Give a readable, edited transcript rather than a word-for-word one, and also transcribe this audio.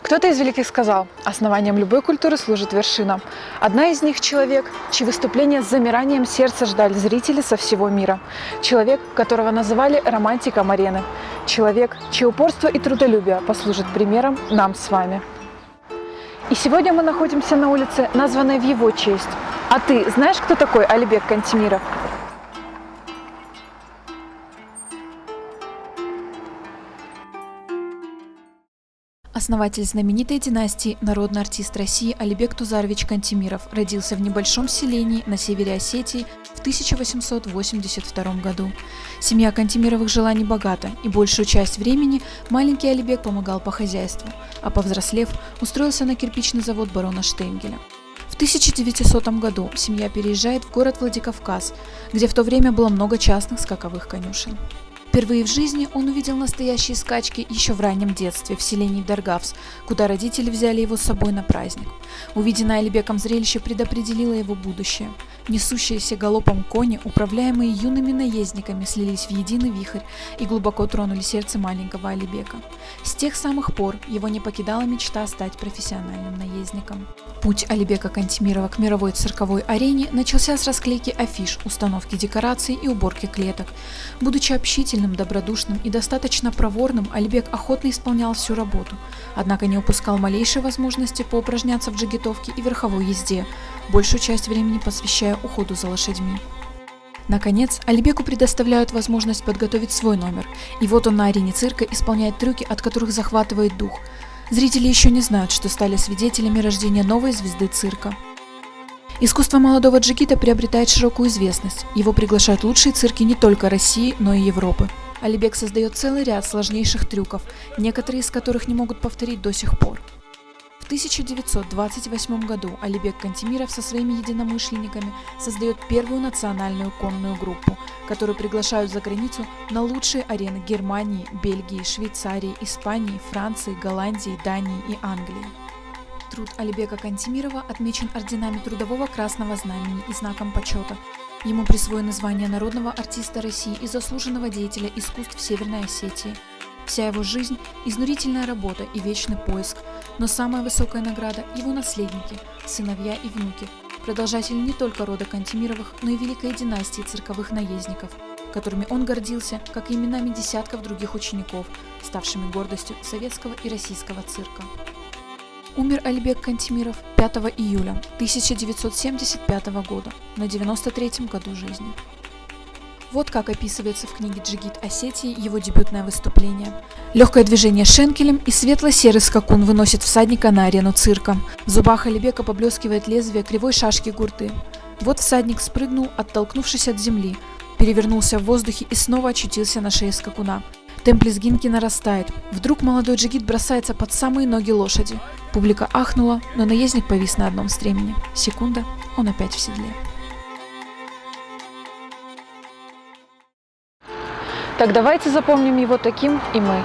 Кто-то из великих сказал, основанием любой культуры служит вершина. Одна из них – человек, чьи выступления с замиранием сердца ждали зрители со всего мира. Человек, которого называли романтиком арены. Человек, чье упорство и трудолюбие послужат примером нам с вами. И сегодня мы находимся на улице, названной в его честь. А ты знаешь, кто такой Алибек Кантемиров? Основатель знаменитой династии, народный артист России Алибек Тузарович Кантемиров родился в небольшом селении на севере Осетии в 1882 году. Семья Кантемировых жила небогато, и большую часть времени маленький Алибек помогал по хозяйству, а повзрослев, устроился на кирпичный завод барона Штейнгеля. В 1900 году семья переезжает в город Владикавказ, где в то время было много частных скаковых конюшен. Впервые в жизни он увидел настоящие скачки еще в раннем детстве в селении Даргавс, куда родители взяли его с собой на праздник. Увиденное Алибеком зрелище предопределило его будущее. Несущиеся галопом кони, управляемые юными наездниками, слились в единый вихрь и глубоко тронули сердце маленького Алибека. С тех самых пор его не покидала мечта стать профессиональным наездником. Путь Алибека Кантемирова к мировой цирковой арене начался с расклейки афиш, установки декораций и уборки клеток. Будучи общительным, добродушным и достаточно проворным, Алибек охотно исполнял всю работу, однако не упускал малейшей возможности поупражняться в джигитовке и верховой езде, большую часть времени посвящая уходу за лошадьми. Наконец, Алибеку предоставляют возможность подготовить свой номер, и вот он на арене цирка исполняет трюки, от которых захватывает дух. Зрители еще не знают, что стали свидетелями рождения новой звезды цирка. Искусство молодого джигита приобретает широкую известность, его приглашают лучшие цирки не только России, но и Европы. Алибек создает целый ряд сложнейших трюков, некоторые из которых не могут повторить до сих пор. В 1928 году Алибек Кантемиров со своими единомышленниками создает первую национальную конную группу, которую приглашают за границу на лучшие арены Германии, Бельгии, Швейцарии, Испании, Франции, Голландии, Дании и Англии. Труд Алибека Кантемирова отмечен орденами Трудового Красного Знамени и знаком почета. Ему присвоено звание народного артиста России и заслуженного деятеля искусств Северной Осетии. Вся его жизнь – изнурительная работа и вечный поиск, но самая высокая награда – его наследники, сыновья и внуки, продолжатели не только рода Кантемировых, но и великой династии цирковых наездников, которыми он гордился, как и именами десятков других учеников, ставшими гордостью советского и российского цирка. Умер Алибек Кантемиров 5 июля 1975 года, на 93-м году жизни. Вот как описывается в книге «Джигит Осетии» его дебютное выступление. Легкое движение шенкелем, и светло-серый скакун выносит всадника на арену цирка. В зубах Алибека поблескивает лезвие кривой шашки гурты. Вот всадник спрыгнул, оттолкнувшись от земли, перевернулся в воздухе и снова очутился на шее скакуна. Темп лезгинки нарастает. Вдруг молодой джигит бросается под самые ноги лошади. Публика ахнула, но наездник повис на одном стремени. Секунда, он опять в седле. Так давайте запомним его таким и мы.